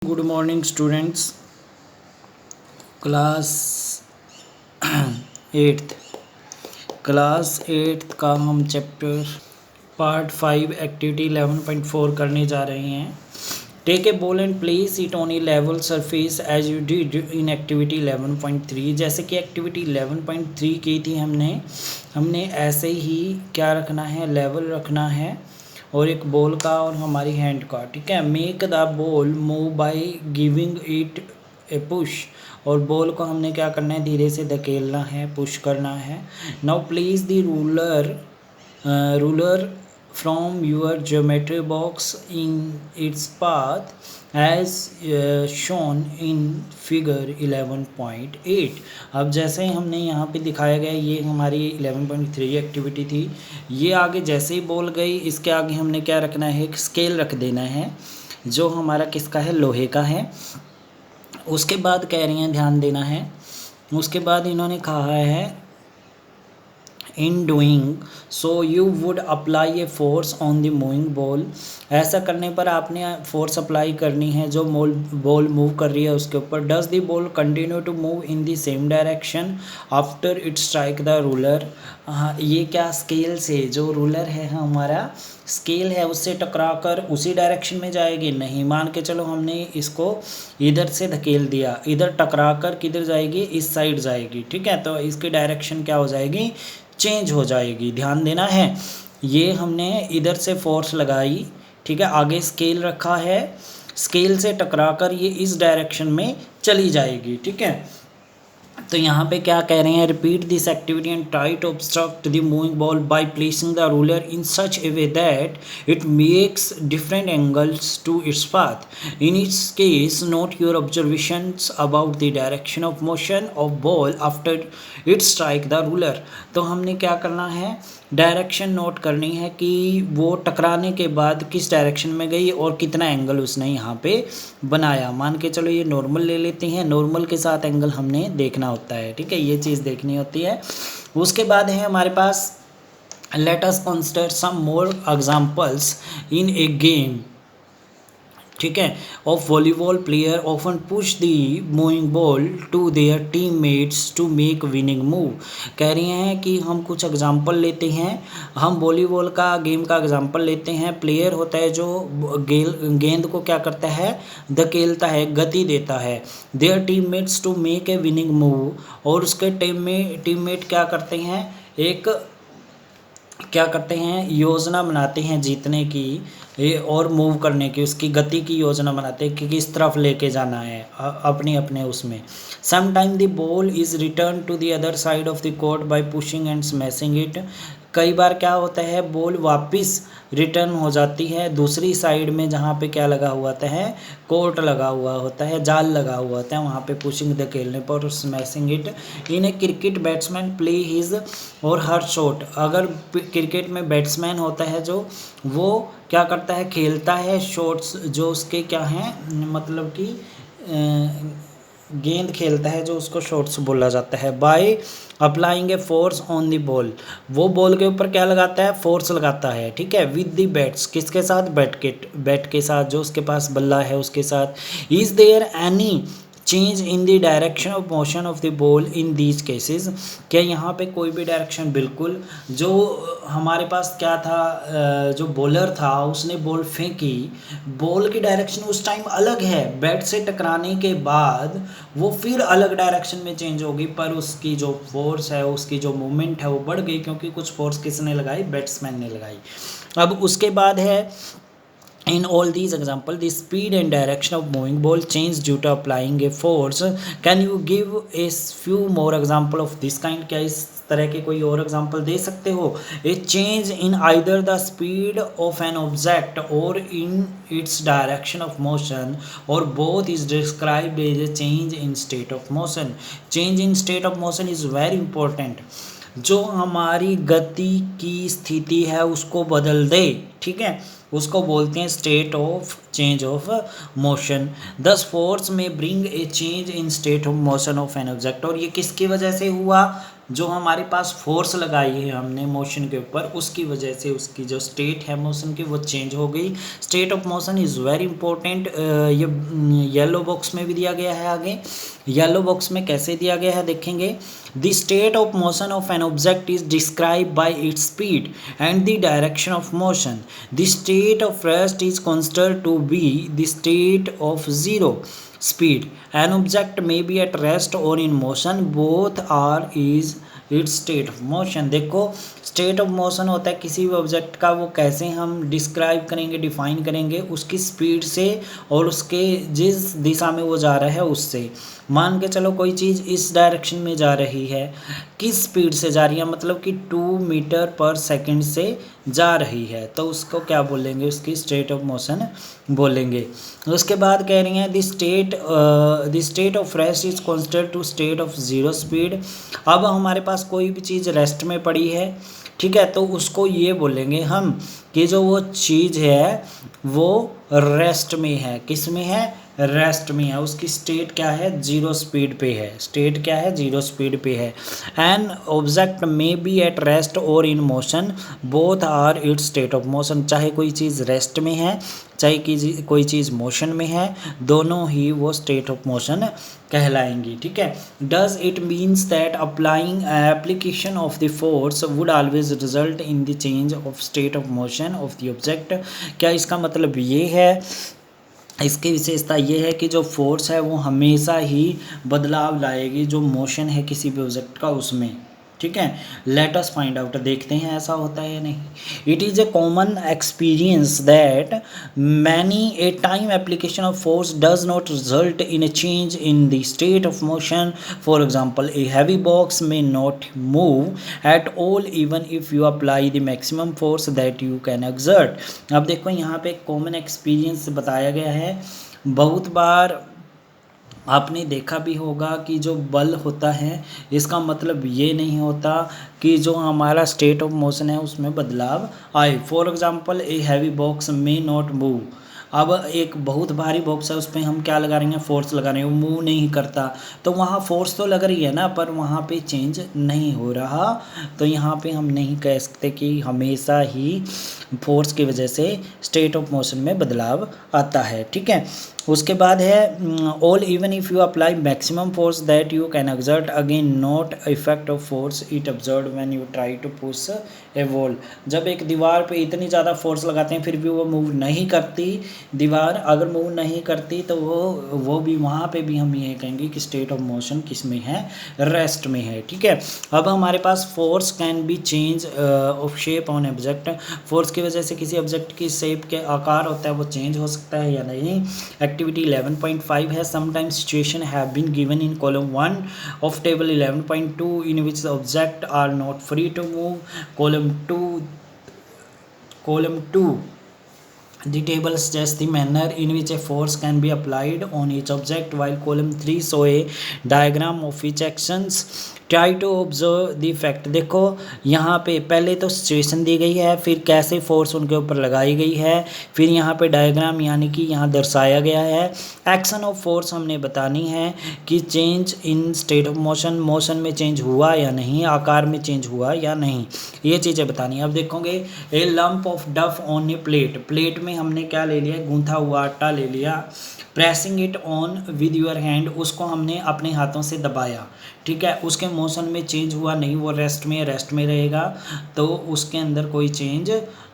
Good morning students. Class eighth का हम chapter part 5 activity 11.4 करने जा रहे हैं। Take a ball and place it on a level surface as you did in activity 11.3। जैसे कि एक्टिविटी 11.3 की थी हमने ऐसे ही क्या रखना है, लेवल रखना है और एक बॉल का और हमारी हैंड का। ठीक है। Make the ball move by giving it A push. और बॉल को हमने क्या करना है, धीरे से धकेलना है, पुश करना है। Now place the ruler from your geometry box in its path as shown in figure 11.8। अब जैसे हमने यहाँ पे दिखाया गया, ये हमारी 11.3 एक्टिविटी थी। ये आगे जैसे ही बॉल गई, इसके आगे हमने क्या रखना है, एक स्केल रख देना है जो हमारा किसका है, लोहे का है। उसके बाद कह रही हैं, ध्यान देना है, उसके बाद इन्होंने कहा है in doing so you would apply a force on the moving ball। ऐसा करने पर आपने फोर्स अप्लाई करनी है जो बॉल मूव कर रही है उसके ऊपर। Does the ball continue to move in the same direction after it strike the ruler. हाँ, ये क्या, स्केल से, जो रूलर है हमारा स्केल है उससे टकरा कर उसी डायरेक्शन में जाएगी? नहीं। मान के चलो हमने इसको इधर से धकेल दिया, इधर टकरा कर किधर जाएगी, इस साइड जाएगी। ठीक है, तो इसकी डायरेक्शन क्या हो जाएगी, चेंज हो जाएगी। ध्यान देना है, ये हमने इधर से फोर्स लगाई, ठीक है, आगे स्केल रखा है, स्केल से टकराकर ये इस डायरेक्शन में चली जाएगी। ठीक है, तो यहाँ पे क्या कह रहे हैं, repeat this activity and try to obstruct the moving ball by placing the ruler in such a way that it makes different angles to its path. In its case note your observations about the direction of motion of ball after it strike the ruler. तो हमने क्या करना है, direction note करनी है कि वो टकराने के बाद किस डायरेक्शन में गई और कितना एंगल उसने यहाँ पे बनाया। मान के चलो ये नॉर्मल ले लेते हैं, नॉर्मल के साथ एंगल हमने देखना होता है। ठीक है, ये चीज़ देखनी होती है। उसके बाद है हमारे पास let us consider some more examples in a game. ठीक है, of volleyball player often push the moving ball to their teammates to make winning move. कह रही हैं कि हम कुछ एग्जांपल लेते हैं, हम वॉलीबॉल का गेम का एग्जांपल लेते हैं। प्लेयर होता है जो गेंद को क्या करता है, धकेलता है, गति देता है। Their teammates to make a winning move, और उसके टीममेट क्या करते हैं, क्या करते हैं, योजना बनाते हैं जीतने की और मूव करने की, उसकी गति की योजना बनाते हैं कि किस तरफ लेके जाना है अपनी अपने उसमें। Sometime the ball is return to the other side of the court by pushing and smashing it. कई बार क्या होता है, बॉल वापस रिटर्न हो जाती है दूसरी साइड में जहाँ पे क्या लगा हुआ होता है, कोर्ट लगा हुआ होता है, जाल लगा हुआ होता है, वहाँ पे पुशिंग धकेलने पर, smashing it. In A cricket batsman play his और हर शॉट। अगर क्रिकेट में बैट्समैन होता है जो, वो क्या करता है, खेलता है शॉट्स जो उसके क्या हैं, मतलब कि गेंद खेलता है जो उसको शॉट्स बोला जाता है। By applying a force on the ball, वो बॉल के ऊपर क्या लगाता है, फोर्स लगाता है। ठीक है, विद द बैट्स, किसके साथ, बैट के साथ, जो उसके पास बल्ला है उसके साथ। Is there any change in the direction of motion of the ball in these cases. क्या यहाँ पे कोई भी डायरेक्शन, बिल्कुल, जो हमारे पास क्या था, जो बॉलर था उसने बॉल फेंकी, बॉल की डायरेक्शन उस टाइम अलग है, बैट से टकराने के बाद वो फिर अलग डायरेक्शन में चेंज होगी, पर उसकी जो फोर्स है, उसकी जो मूवमेंट है वो बढ़ गई, क्योंकि कुछ फोर्स किसने लगाई, बैट्समैन ने लगाई। अब उसके बाद है, in all these examples the speed and direction of moving ball change due to applying a force। can you give a few more example of this kind? क्या इस तरह के कोई और एग्जाम्पल दे सकते हो? a change in either the speed of an object or in its direction of motion or both is described as a change in state of motion। change in state of motion is very important। जो हमारी गति की स्थिति है उसको बदल दे, ठीक है, उसको बोलते हैं state of change of motion. दस फोर्स में bring a change in state of motion of an object. और ये किसकी वजह से हुआ, जो हमारे पास फोर्स लगाई है हमने मोशन के ऊपर, उसकी वजह से उसकी जो स्टेट है मोशन की वो चेंज हो गई। State of motion is very important. ये येलो बॉक्स में भी दिया गया है। आगे येलो बॉक्स में कैसे दिया गया है देखेंगे। The state of motion of an object is describe by its speed and the direction of motion. The state of rest is considered to be the state of zero speed. An object may be at rest or in motion, both are is its state of motion। देखो state of motion होता है किसी भी object का, वो कैसे हम describe करेंगे, डिफाइन करेंगे, उसकी स्पीड से और उसके जिस दिशा में वो जा रहा है उससे। मान के चलो कोई चीज़ इस डायरेक्शन में जा रही है, किस स्पीड से जा रही है, मतलब कि 2 मीटर पर सेकंड से जा रही है, तो उसको क्या बोलेंगे, उसकी स्टेट ऑफ मोशन बोलेंगे। उसके बाद कह रही हैं the state of rest is considered to state of zero speed. अब हमारे पास कोई भी चीज़ रेस्ट में पड़ी है, ठीक है, तो उसको ये बोलेंगे हम कि जो वो चीज़ है वो रेस्ट में है। किस में है, रेस्ट में है। उसकी स्टेट क्या है, जीरो स्पीड पे है। स्टेट क्या है, जीरो स्पीड पे है। An object may be at rest और in motion, both are its state of motion. चाहे कोई चीज़ रेस्ट में है, चाहे कि कोई चीज़ मोशन में है, दोनों ही वो स्टेट ऑफ मोशन कहलाएंगी। ठीक है। Does it means that applying application of the force would always result in the change of state of motion of the object. क्या इसका मतलब ये है, इसकी विशेषता ये है कि जो फोर्स है वो हमेशा ही बदलाव लाएगी जो मोशन है किसी भी ऑब्जेक्ट का उसमें। ठीक है, लेट अस फाइंड आउट, देखते हैं ऐसा होता है या नहीं। It is a common experience that many a time application of force does not result in a change in the state of motion. For example a heavy box may not move at all even if you apply the maximum force that you can exert. अब देखो यहाँ पे common experience बताया गया है। बहुत बार आपने देखा भी होगा कि जो बल होता है इसका मतलब ये नहीं होता कि जो हमारा स्टेट ऑफ मोशन है उसमें बदलाव आए। For example A heavy box may not move. अब एक बहुत भारी बॉक्स है, उस पर हम क्या लगा रहे हैं, फोर्स लगा रहे हैं, वो मूव नहीं करता, तो वहाँ फोर्स तो लग रही है ना, पर वहाँ पे चेंज नहीं हो रहा। तो यहाँ पे हम नहीं कह सकते कि हमेशा ही फोर्स की वजह से स्टेट ऑफ मोशन में बदलाव आता है। ठीक है। उसके बाद है all even if you apply maximum force that you can exert again not effect of force it observe when you try to push a wall. जब एक दीवार पे इतनी ज़्यादा फोर्स लगाते हैं फिर भी वो मूव नहीं करती, दीवार अगर मूव नहीं करती तो वो भी वहाँ पे भी हम ये कहेंगे कि स्टेट ऑफ मोशन किस में है, रेस्ट में है। ठीक है। अब हमारे पास force can be change of shape on object. Force की वजह से किसी ऑब्जेक्ट की शेप के आकार होता है वो चेंज हो सकता है या नहीं। एक्टिविटी 11.5 है sometimes situation have been given in column 1 of table 11.2 in which the object are not free to move. column 2 the table suggests the manner in which a force can be applied on each object, while column 3 show a diagram of each actions. Try to observe the effect. देखो यहाँ पे पहले तो situation दी गई है, फिर कैसे force उनके ऊपर लगाई गई है, फिर यहाँ पे डायग्राम यानी कि यहाँ दर्शाया गया है। एक्शन ऑफ फोर्स हमने बतानी है कि change in state of motion, motion में चेंज हुआ या नहीं, आकार में चेंज हुआ या नहीं, ये चीज़ें बतानी है। अब देखोगे ए लंप ऑफ डफ ऑन ए प्लेट, प्लेट में हमने क्या ले लिया, गूंथा हुआ आटा ले लिया। Pressing it on with your hand, उसको हमने अपने हाथों से दबाया। ठीक है, उसके मोशन में चेंज हुआ नहीं, वो रेस्ट में रहेगा, तो उसके अंदर कोई चेंज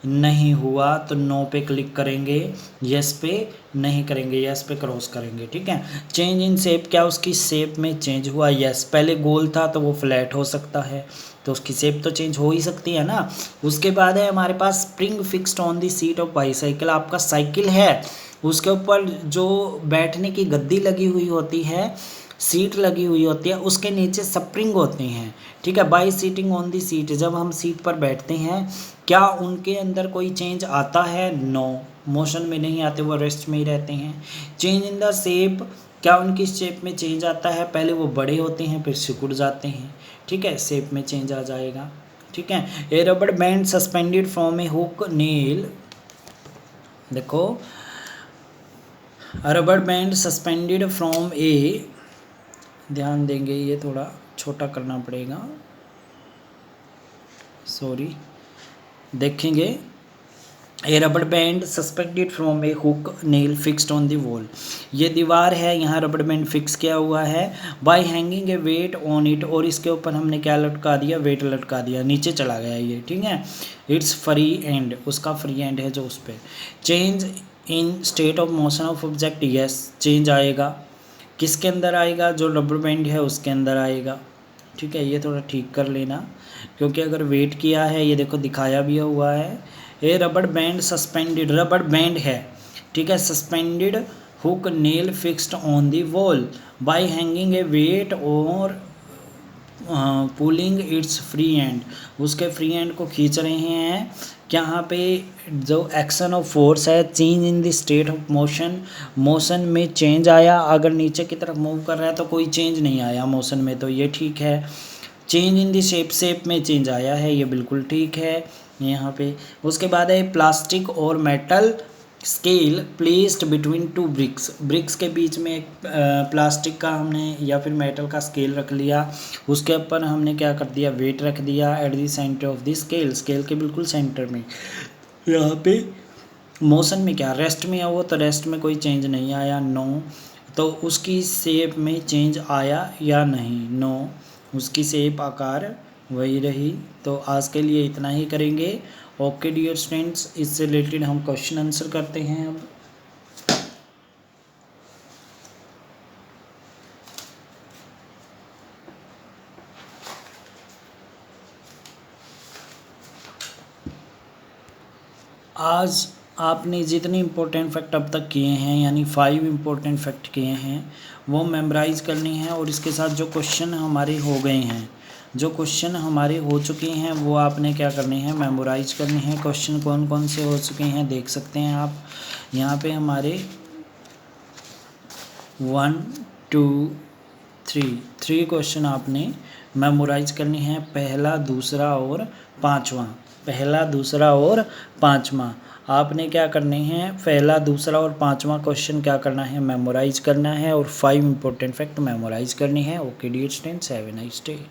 नहीं हुआ तो नो पे क्लिक करेंगे, यस पे नहीं करेंगे, यस पे क्रॉस करेंगे। ठीक है। चेंज इन शेप, क्या उसकी शेप में चेंज हुआ, यस। पहले गोल था तो वो फ्लैट हो सकता है, तो उसकी शेप तो चेंज हो ही सकती है ना। उसके बाद है हमारे पास spring fixed on the seat of bicycle. आपका साइकिल है, उसके ऊपर जो बैठने की गद्दी लगी हुई होती है, सीट लगी हुई होती है, उसके नीचे स्प्रिंग होते हैं। ठीक है। By sitting on the seat, जब हम सीट पर बैठते हैं क्या उनके अंदर कोई चेंज आता है, नो, मोशन में नहीं आते, वो रेस्ट में ही रहते हैं। चेंज इन द शेप, क्या उनकी शेप में चेंज आता है, पहले वो बड़े होते हैं फिर सिकुड़ जाते हैं। ठीक है, शेप में चेंज आ जाएगा। ठीक है। ए रबड़ band suspended from A hook nail, देखो रबड़ बैंड सस्पेंडेड फ्रॉम ए, ध्यान देंगे ये थोड़ा छोटा करना पड़ेगा, सॉरी देखेंगे। ए रबड़ band suspended from A hook nail fixed on the wall. ये दीवार है, यहाँ रबड़ बैंड फिक्स किया हुआ है। By hanging a weight on it, और इसके ऊपर हमने क्या लटका दिया, वेट लटका दिया, नीचे चला गया ये, ठीक है। इट्स फ्री एंड, उसका फ्री एंड है जो उस पर। Change in state of motion of object, yes change आएगा। किसके अंदर आएगा, जो रबड़ बैंड है उसके अंदर आएगा, ठीक है। ये थोड़ा ठीक कर लेना, क्योंकि अगर वेट किया है, ये देखो दिखाया भी हुआ है। ए रबड़ बैंड सस्पेंडेड, रबड़ बैंड है, ठीक है, suspended hook nail fixed on the wall by hanging a weight और पुलिंग इट्स फ्री एंड, उसके फ्री एंड को खींच रहे हैं। यहाँ पे जो एक्शन ऑफ फोर्स है, change in the state of motion, motion में चेंज आया। अगर नीचे की तरफ मूव कर रहा है तो कोई चेंज नहीं आया मोशन में, तो ये ठीक है। चेंज इन दी शेप, शेप में चेंज आया है, ये बिल्कुल ठीक है यहाँ पे। उसके बाद है प्लास्टिक और metal scale placed between two bricks, bricks के बीच में एक प्लास्टिक का हमने या फिर मेटल का स्केल रख लिया, उसके ऊपर हमने क्या कर दिया, वेट रख दिया at the centre of the scale, scale के बिल्कुल सेंटर में। यहाँ पे मोशन में क्या, रेस्ट में है वो, तो रेस्ट में कोई चेंज नहीं आया, नो। तो उसकी शेप में चेंज आया या नहीं, नो, उसकी शेप आकार वही रही। तो आज के लिए इतना ही करेंगे। ओके डियर स्टूडेंट्स, इससे रिलेटेड हम क्वेश्चन आंसर करते हैं अब। आज आपने जितने इम्पोर्टेंट फैक्ट अब तक किए हैं, यानी 5 इम्पोर्टेंट फैक्ट किए हैं, वो मेमोराइज करनी है। और इसके साथ जो क्वेश्चन हमारे हो गए हैं, जो क्वेश्चन हमारे हो चुके हैं, वो आपने क्या करने हैं, मेमोराइज करने हैं। क्वेश्चन कौन कौन से हो चुके हैं देख सकते हैं आप यहाँ पे। हमारे 1 2 3 क्वेश्चन आपने मेमोराइज करने हैं, पहला, दूसरा और पाँचवा। पहला, दूसरा और पाँचवा आपने क्या करने हैं, पहला, दूसरा और पाँचवा क्वेश्चन क्या करना है, मेमोराइज करना है। और 5 इम्पोर्टेंट फैक्ट मेमोराइज करनी है। Okay dear students, have a nice day.